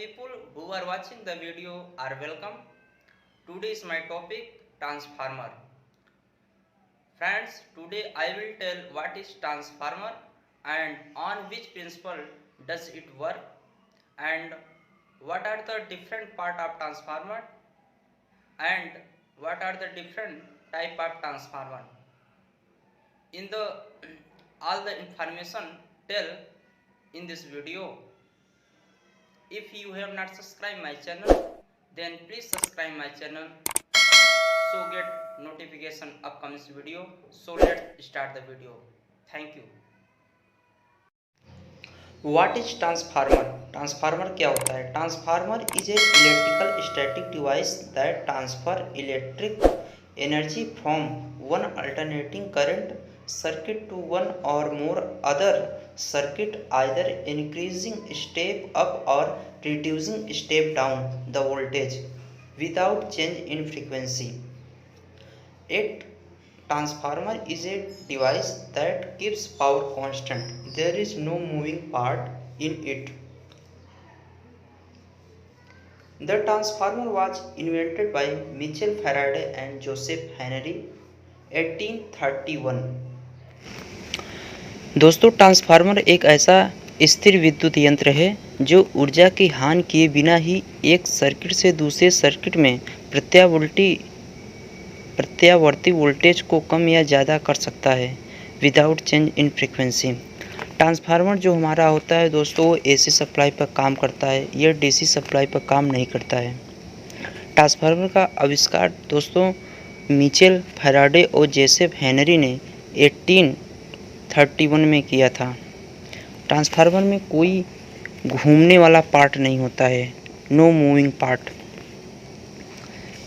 people who are watching the video are welcome. Today is my topic transformer. Friends, today I will tell what is transformer and on which principle does it work and what are the different part of transformer and what are the different type of transformer. In the all the information tell in this video. If you have not subscribed my channel, then please subscribe my channel so get notification upcoming video. So let's start the video. Thank you. What is transformer? Transformer क्या होता है? Transformer is a electrical static device that transfer electric energy from one alternating current circuit to one or more other circuit, either increasing step up or reducing step down the voltage without change in frequency. A transformer is a device that keeps power constant. There is no moving part in it. The transformer was invented by Michael Faraday and Joseph Henry 1831. दोस्तों, transformer एक ऐसा स्थिर विद्युत यंत्र है जो ऊर्जा की हानि किए बिना ही एक सर्किट से दूसरे सर्किट में प्रत्यावर्ती वोल्टेज को कम या ज़्यादा कर सकता है without change in frequency. Transformer जो हमारा होता है दोस्तों, वो एसी सप्लाई पर काम करता है, यह डीसी सप्लाई पर काम नहीं करता है। ट्रांसफार्मर का आविष्कार दोस्तों मिचेल फैराडे और जोसेफ हेनरी ने 1831 में किया था। ट्रांसफार्मर में कोई घूमने वाला पार्ट नहीं होता है, नो मूविंग पार्ट।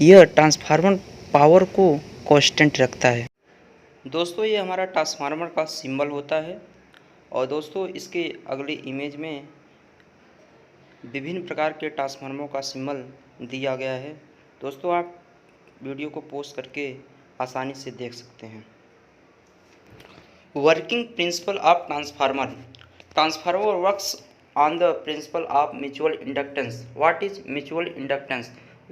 यह ट्रांसफार्मर पावर को कांस्टेंट रखता है। दोस्तों, ये हमारा ट्रांसफार्मर का सिंबल होता है और दोस्तों इसके अगले इमेज में विभिन्न प्रकार के ट्रांसफार्मरों का सिंबल दिया गया है। दोस्तों, आप वीडियो को पॉज करके आसानी से देख सकते हैं। Working principle of transformer. Transformer works on the principle of mutual inductance. What is mutual inductance?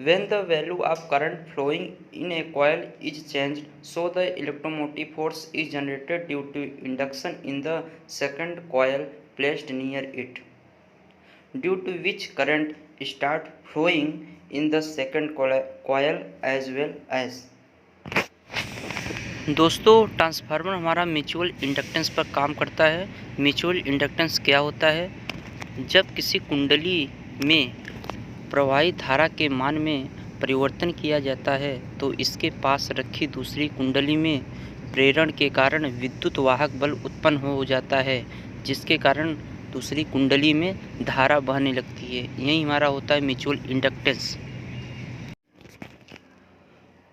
When the value of current flowing in a coil is changed, so the electromotive force is generated due to induction in the second coil placed near it, due to which current start flowing in the second coil as well as। दोस्तों, transformer हमारा mutual inductance पर काम करता है। Mutual inductance क्या होता है? जब किसी कुंडली में प्रवाहित धारा के मान में परिवर्तन किया जाता है तो इसके पास रखी दूसरी कुंडली में प्रेरण के कारण विद्युत वाहक बल उत्पन्न हो जाता है, जिसके कारण दूसरी कुंडली में धारा बहने लगती है। यही हमारा होता है म्यूचुअल इंडक्टेंस।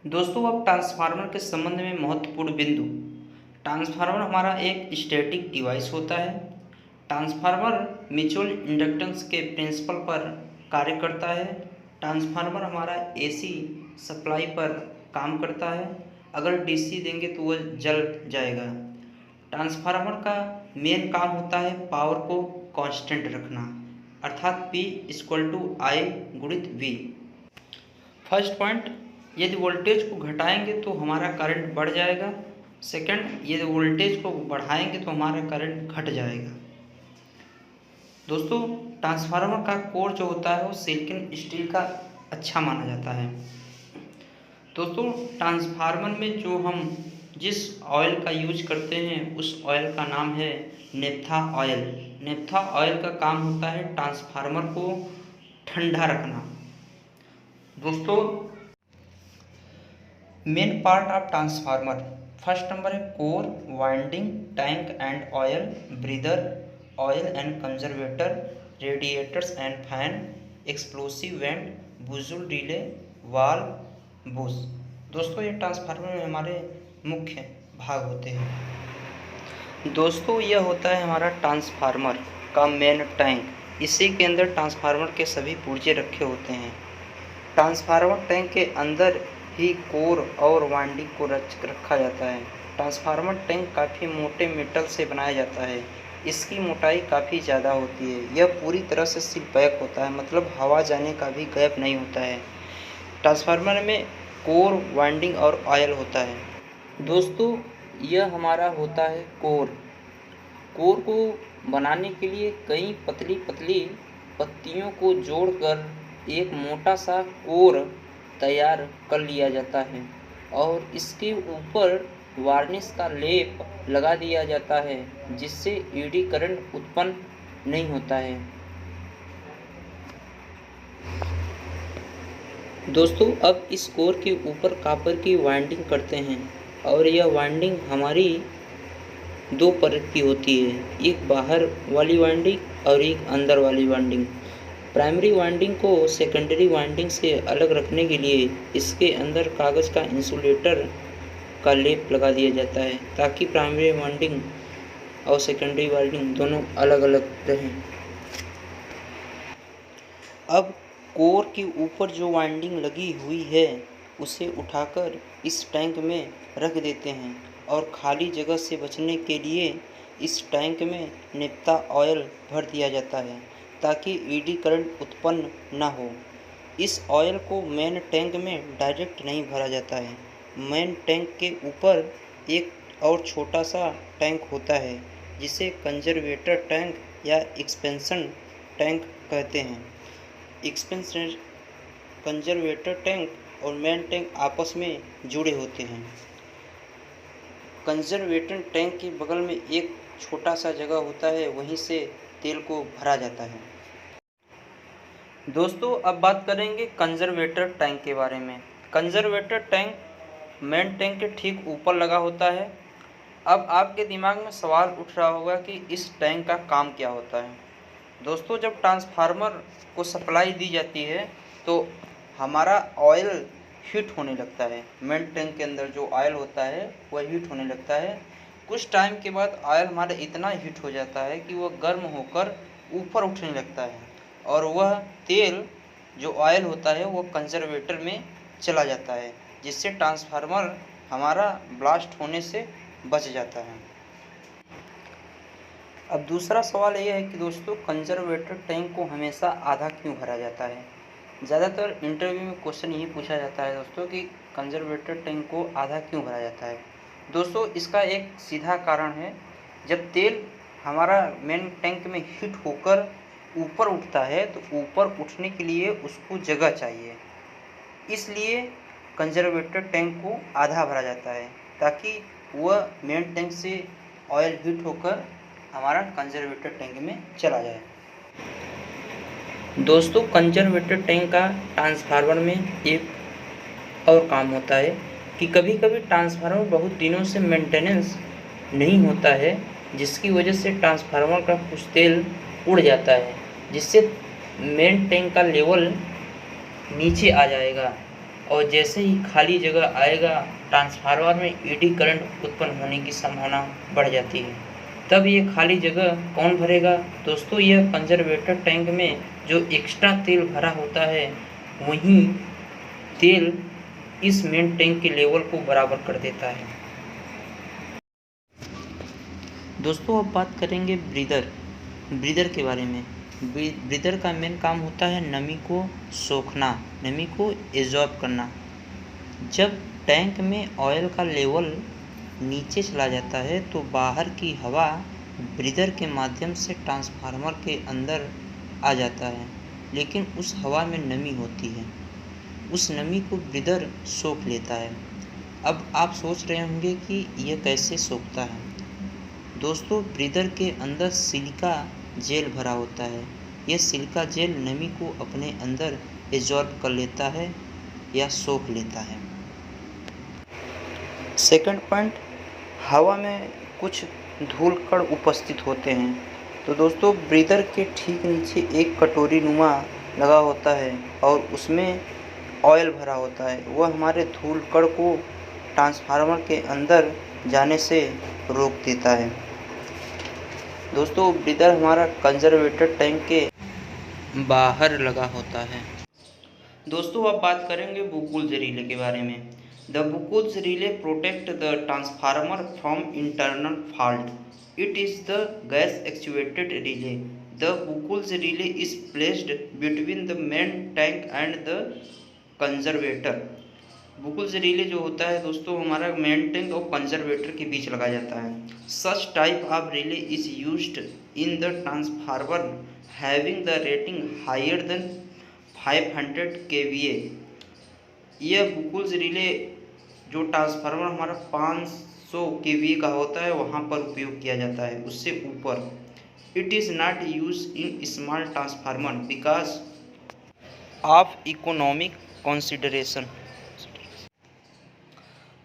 दोस्तों, अब ट्रांसफार्मर के संबंध में महत्वपूर्ण बिंदु। ट्रांसफार्मर हमारा एक स्टैटिक डिवाइस होता है। ट्रांसफार्मर म्यूचुअल इंडक्टेंस के प्रिंसिपल पर कार्य करता है। ट्रांसफार्मर हमारा एसी सप्लाई पर काम करता है। अगर डीसी देंगे तो वह जल जाएगा। ट्रांसफार्मर का मेन काम होता है पावर को कांस्टेंट रखना, अर्थात P = I × V। First point, यदि वोल्टेज को घटाएंगे तो हमारा करंट बढ़ जाएगा। सेकंड, यदि वोल्टेज को बढ़ाएंगे तो हमारा करंट घट जाएगा। दोस्तों, ट्रांसफार्मर का कोर जो होता है वो सिलिकॉन स्टील का अच्छा माना जाता है। दोस्तों, ट्रांसफार्मर में जो हम जिस ऑयल का यूज करते हैं उस ऑयल का नाम है नेफ्था ऑयल। नेफ्था ऑयल का काम होता है ट्रांसफार्मर को ठंडा रखना। दोस्तों, main part of transformer, first number है core, winding, tank and oil, breather, oil and conservator, radiators and fan, explosive vent, Buchholz relay, valve, bush. दोस्तों, ये ट्रांसफार्मर में हमारे मुख्य भाग होते हैं। दोस्तों, यह होता है हमारा ट्रांसफार्मर का मेन टैंक। इसी के अंदर ट्रांसफार्मर के सभी पुर्जे रखे होते हैं। ट्रांसफार्मर टैंक के अंदर ही कोर और वाइंडिंग को रखा जाता है। ट्रांसफार्मर टैंक काफ़ी मोटे मेटल से बनाया जाता है। इसकी मोटाई काफ़ी ज़्यादा होती है। यह पूरी तरह से सील पैक होता है, मतलब हवा जाने का भी गैप नहीं होता है। ट्रांसफार्मर में कोर, वाइंडिंग और ऑयल होता है। दोस्तों, यह हमारा होता है कोर। कोर को बनाने के लिए कई पतली पतली पत्तियों को जोड़कर एक मोटा सा कोर तैयार कर लिया जाता है और इसके ऊपर वार्निश का लेप लगा दिया जाता है, जिससे एडी करंट उत्पन्न नहीं होता है। दोस्तों, अब इस कोर के ऊपर कॉपर की वाइंडिंग करते हैं और यह वाइंडिंग हमारी दो परत की होती है, एक बाहर वाली वाइंडिंग और एक अंदर वाली वाइंडिंग। प्राइमरी वाइंडिंग को सेकेंडरी वाइंडिंग से अलग रखने के लिए इसके अंदर कागज़ का इंसुलेटर का लेप लगा दिया जाता है, ताकि प्राइमरी वाइंडिंग और सेकेंडरी वाइंडिंग दोनों अलग अलग रहें। अब कोर के ऊपर जो वाइंडिंग लगी हुई है उसे उठाकर इस टैंक में रख देते हैं और खाली जगह से बचने के लिए इस टैंक में नेप्ता ऑयल भर दिया जाता है, ताकि एडी करंट उत्पन्न न हो। इस ऑयल को मेन टैंक में डायरेक्ट नहीं भरा जाता है। मेन टैंक के ऊपर एक और छोटा सा टैंक होता है, जिसे कंजर्वेटर टैंक या एक्सपेंशन टैंक कहते हैं। एक्सपेंशन कंजर्वेटर टैंक और मेन टैंक आपस में जुड़े होते हैं। कंजर्वेटर टैंक के बगल में एक छोटा सा जगह होता है, वहीं से तेल को भरा जाता है। दोस्तों, अब बात करेंगे कंजर्वेटर टैंक के बारे में। कंजर्वेटर टैंक मेन टैंक के ठीक ऊपर लगा होता है। अब आपके दिमाग में सवाल उठ रहा होगा कि इस टैंक का काम क्या होता है। दोस्तों, जब ट्रांसफार्मर को सप्लाई दी जाती है तो हमारा ऑयल हीट होने लगता है। मेन टैंक के अंदर जो ऑयल होता है वह हीट होने लगता है। कुछ टाइम के बाद ऑयल हमारा इतना हीट हो जाता है कि वह गर्म होकर ऊपर उठने लगता है और वह तेल जो ऑयल होता है वो कंजर्वेटर में चला जाता है, जिससे ट्रांसफार्मर हमारा ब्लास्ट होने से बच जाता है। अब दूसरा सवाल यह है कि दोस्तों, कंजर्वेटर टैंक को हमेशा आधा क्यों भरा जाता है। ज़्यादातर इंटरव्यू में क्वेश्चन यही पूछा जाता है दोस्तों कि कंजर्वेटर टैंक को आधा क्यों भरा जाता है। दोस्तों, इसका एक सीधा कारण है, जब तेल हमारा मेन टैंक में हीट होकर ऊपर उठता है तो ऊपर उठने के लिए उसको जगह चाहिए, इसलिए कंजर्वेटर टैंक को आधा भरा जाता है, ताकि वह मेन टैंक से ऑयल हीट होकर हमारा कंजर्वेटर टैंक में चला जाए। दोस्तों, कंजर्वेटर टैंक का ट्रांसफार्मर में एक और काम होता है कि कभी कभी ट्रांसफार्मर बहुत दिनों से मेंटेनेंस नहीं होता है, जिसकी वजह से ट्रांसफार्मर का कुछ तेल उड़ जाता है, जिससे मेन टैंक का लेवल नीचे आ जाएगा और जैसे ही खाली जगह आएगा ट्रांसफार्मर में एडी करंट उत्पन्न होने की संभावना बढ़ जाती है। तब ये खाली जगह कौन भरेगा। दोस्तों, यह कंजर्वेटर टैंक में जो एक्स्ट्रा तेल भरा होता है वही तेल इस मेन टैंक के लेवल को बराबर कर देता है। दोस्तों, अब बात करेंगे ब्रीदर के बारे में। ब्रीदर का मेन काम होता है नमी को सोखना, नमी को एब्जॉर्ब करना। जब टैंक में ऑयल का लेवल नीचे चला जाता है तो बाहर की हवा ब्रीदर के माध्यम से ट्रांसफार्मर के अंदर आ जाता है, लेकिन उस हवा में नमी होती है, उस नमी को ब्रीदर सोख लेता है। अब आप सोच रहे होंगे कि यह कैसे सोखता है। दोस्तों, ब्रीदर के अंदर सिलिका जेल भरा होता है। यह सिलिका जेल नमी को अपने अंदर एब्जॉर्ब कर लेता है या सोख लेता है। सेकंड पॉइंट, हवा में कुछ धूल कण उपस्थित होते हैं। तो दोस्तों, ब्रीदर के ठीक नीचे एक कटोरी नुमा लगा होता है और उसमें ऑयल भरा होता है। वह हमारे धूल कण को ट्रांसफार्मर के अंदर जाने से रोक देता है। दोस्तों, ब्रीदर हमारा कंजर्वेटर टैंक के बाहर लगा होता है। दोस्तों, अब बात करेंगे बुकुल जरीले के बारे में। The Buchholz relay protect the transformer from internal fault. It is the gas actuated relay. The Buchholz relay is placed between the main tank and the conservator. Buchholz relay जो होता है दोस्तों हमारा मेन टैंक और conservator के बीच लगाया जाता है। Such type of relay is used in the transformer having the rating higher than 500 kVA। यह बुकुल्स रिले जो ट्रांसफार्मर हमारा 500 kVA का होता है वहाँ पर उपयोग किया जाता है, उससे ऊपर। It is not use in small transformer because of economic consideration.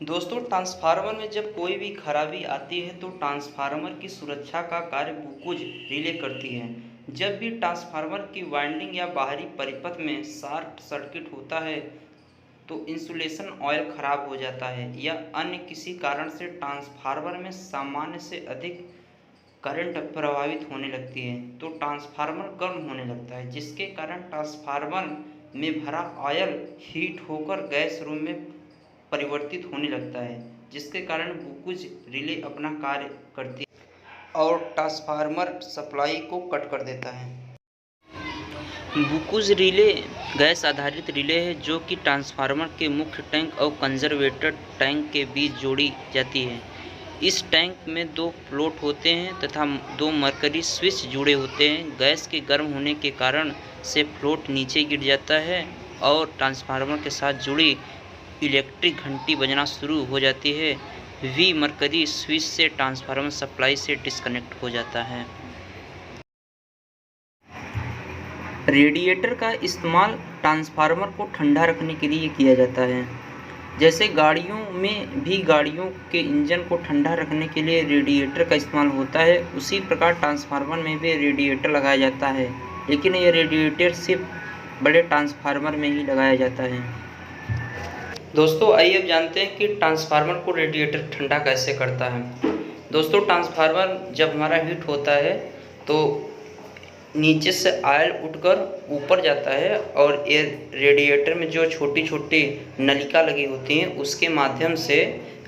दोस्तों ट्रांसफार्मर में जब कोई भी खराबी आती है तो ट्रांसफार्मर की सुरक्षा का कार्य बुकुल्स रिले करती है। जब भी ट्रांसफार्मर की वाइंडिंग या बाहरी परिपथ में शॉर्ट सर्किट होता है तो इंसुलेशन ऑयल खराब हो जाता है या अन्य किसी कारण से ट्रांसफार्मर में सामान्य से अधिक करंट प्रभावित होने लगती है तो ट्रांसफार्मर गर्म होने लगता है, जिसके कारण ट्रांसफार्मर में भरा ऑयल हीट होकर गैस रूम में परिवर्तित होने लगता है, जिसके कारण बुकुल्स रिले अपना कार्य करती है और ट्रांसफार्मर सप्लाई को कट कर देता है। बुकुल्स रिले गैस आधारित रिले है जो कि ट्रांसफार्मर के मुख्य टैंक और कंजर्वेटर टैंक के बीच जोड़ी जाती है। इस टैंक में 2 फ्लोट होते हैं तथा 2 मरकरी स्विच जुड़े होते हैं। गैस के गर्म होने के कारण से फ्लोट नीचे गिर जाता है और ट्रांसफार्मर के साथ जुड़ी इलेक्ट्रिक घंटी बजना शुरू हो जाती है। वी मरकरी स्विच से ट्रांसफार्मर सप्लाई से डिस्कनेक्ट हो जाता है। रेडिएटर का इस्तेमाल ट्रांसफार्मर को ठंडा रखने के लिए किया जाता है। जैसे गाड़ियों में भी गाड़ियों के इंजन को ठंडा रखने के लिए रेडिएटर का इस्तेमाल होता है, उसी प्रकार ट्रांसफार्मर में भी रेडिएटर लगाया जाता है, लेकिन यह रेडिएटर सिर्फ बड़े ट्रांसफार्मर में ही लगाया जाता है। दोस्तों आइए अब जानते हैं कि ट्रांसफार्मर को रेडिएटर ठंडा कैसे करता है। दोस्तों ट्रांसफार्मर जब हमारा हीट होता है तो नीचे से ऑयल उठकर ऊपर जाता है और ये रेडिएटर में जो छोटी छोटी नलिका लगी होती हैं उसके माध्यम से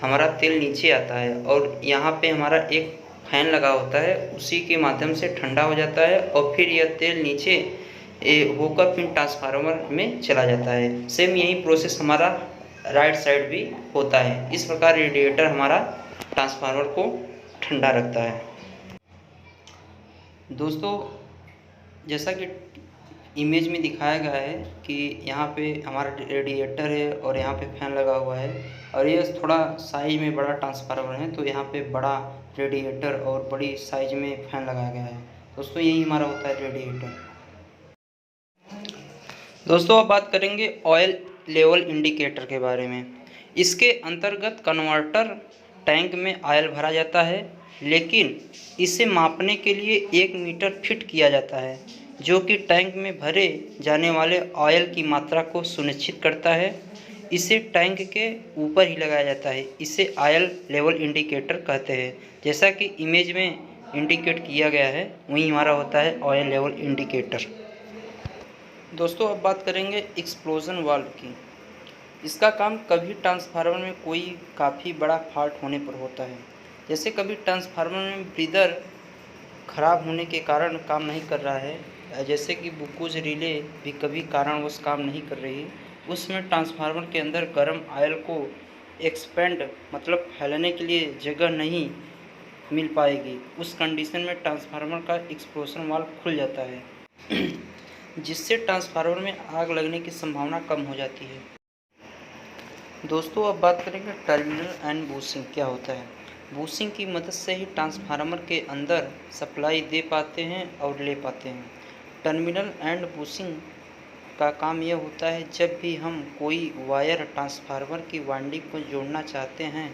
हमारा तेल नीचे आता है और यहाँ पे हमारा एक फैन लगा होता है, उसी के माध्यम से ठंडा हो जाता है और फिर यह तेल नीचे होकर फिर ट्रांसफार्मर में चला जाता है। सेम यही प्रोसेस हमारा राइट साइड भी होता है। इस प्रकार रेडिएटर हमारा ट्रांसफार्मर को ठंडा रखता है। दोस्तों जैसा कि इमेज में दिखाया गया है कि यहाँ पे हमारा रेडिएटर है और यहाँ पे फैन लगा हुआ है और ये थोड़ा साइज में बड़ा ट्रांसफार्मर है तो यहाँ पे बड़ा रेडिएटर और बड़ी साइज में फैन लगाया गया है। दोस्तों यही हमारा होता है रेडिएटर। दोस्तों अब बात करेंगे ऑयल लेवल इंडिकेटर के बारे में। इसके अंतर्गत कन्वर्टर टैंक में ऑयल भरा जाता है, लेकिन इसे मापने के लिए 1 मीटर फिट किया जाता है जो कि टैंक में भरे जाने वाले ऑयल की मात्रा को सुनिश्चित करता है। इसे टैंक के ऊपर ही लगाया जाता है। इसे ऑयल लेवल इंडिकेटर कहते हैं। जैसा कि इमेज में इंडिकेट किया गया है वही हमारा होता है ऑयल लेवल इंडिकेटर। दोस्तों अब बात करेंगे एक्सप्लोजन वाल्व की। इसका काम कभी ट्रांसफार्मर में कोई काफ़ी बड़ा फॉल्ट होने पर होता है। जैसे कभी ट्रांसफार्मर में ब्रीदर ख़राब होने के कारण काम नहीं कर रहा है, जैसे कि बुकुल्स रिले भी कभी कारणवश काम नहीं कर रही है, उसमें ट्रांसफार्मर के अंदर गर्म ऑयल को एक्सपेंड मतलब फैलने के लिए जगह नहीं मिल पाएगी। उस कंडीशन में ट्रांसफार्मर का एक्सप्लोजन वाल्व खुल जाता है जिससे ट्रांसफार्मर में आग लगने की संभावना कम हो जाती है। दोस्तों अब बात करेंगे टर्मिनल एंड बूसिंग क्या होता है। बूसिंग की मदद से ही ट्रांसफार्मर के अंदर सप्लाई दे पाते हैं और ले पाते हैं। टर्मिनल एंड बूसिंग का काम यह होता है जब भी हम कोई वायर ट्रांसफार्मर की वाइंडिंग को जोड़ना चाहते हैं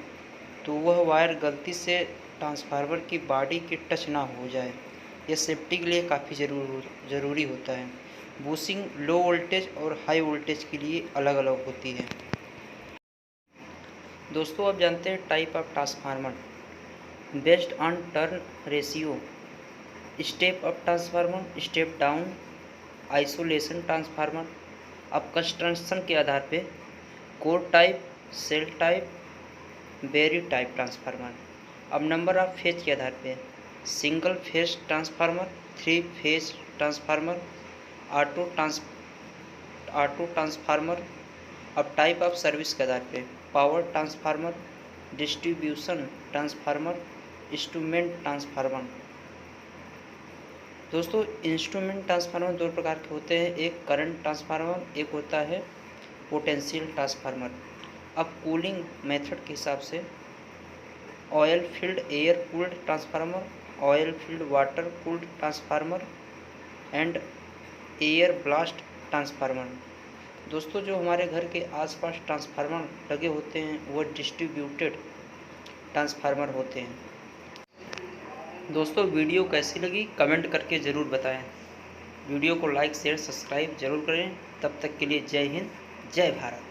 तो वह वायर गलती से ट्रांसफार्मर की बॉडी के टच ना हो जाए। यह सेफ्टी के लिए काफ़ी ज़रूरी होता है। बूसिंग लो वोल्टेज और हाई वोल्टेज के लिए अलग अलग होती है। दोस्तों अब जानते हैं type of transformer based on turn ratio. Step up transformer, step down, isolation transformer. अब कंस्ट्रक्शन के आधार पे core type, shell type, berry type transformer. अब नंबर ऑफ फेज के आधार पे single phase transformer, 3 phase transformer, auto transformer. अब type of service के आधार पे power transformer, distribution transformer, instrument transformer. दोस्तों इंस्ट्रूमेंट ट्रांसफार्मर दो प्रकार के होते हैं, एक करंट ट्रांसफार्मर, एक होता है पोटेंशियल ट्रांसफार्मर। अब कूलिंग मेथड के हिसाब से oil field air cooled transformer, oil field water cooled transformer and air blast transformer. दोस्तों जो हमारे घर के आसपास ट्रांसफार्मर लगे होते हैं वो डिस्ट्रीब्यूटेड ट्रांसफार्मर होते हैं। दोस्तों वीडियो कैसी लगी कमेंट करके ज़रूर बताएं। वीडियो को लाइक शेयर सब्सक्राइब जरूर करें। तब तक के लिए जय हिंद, जय भारत।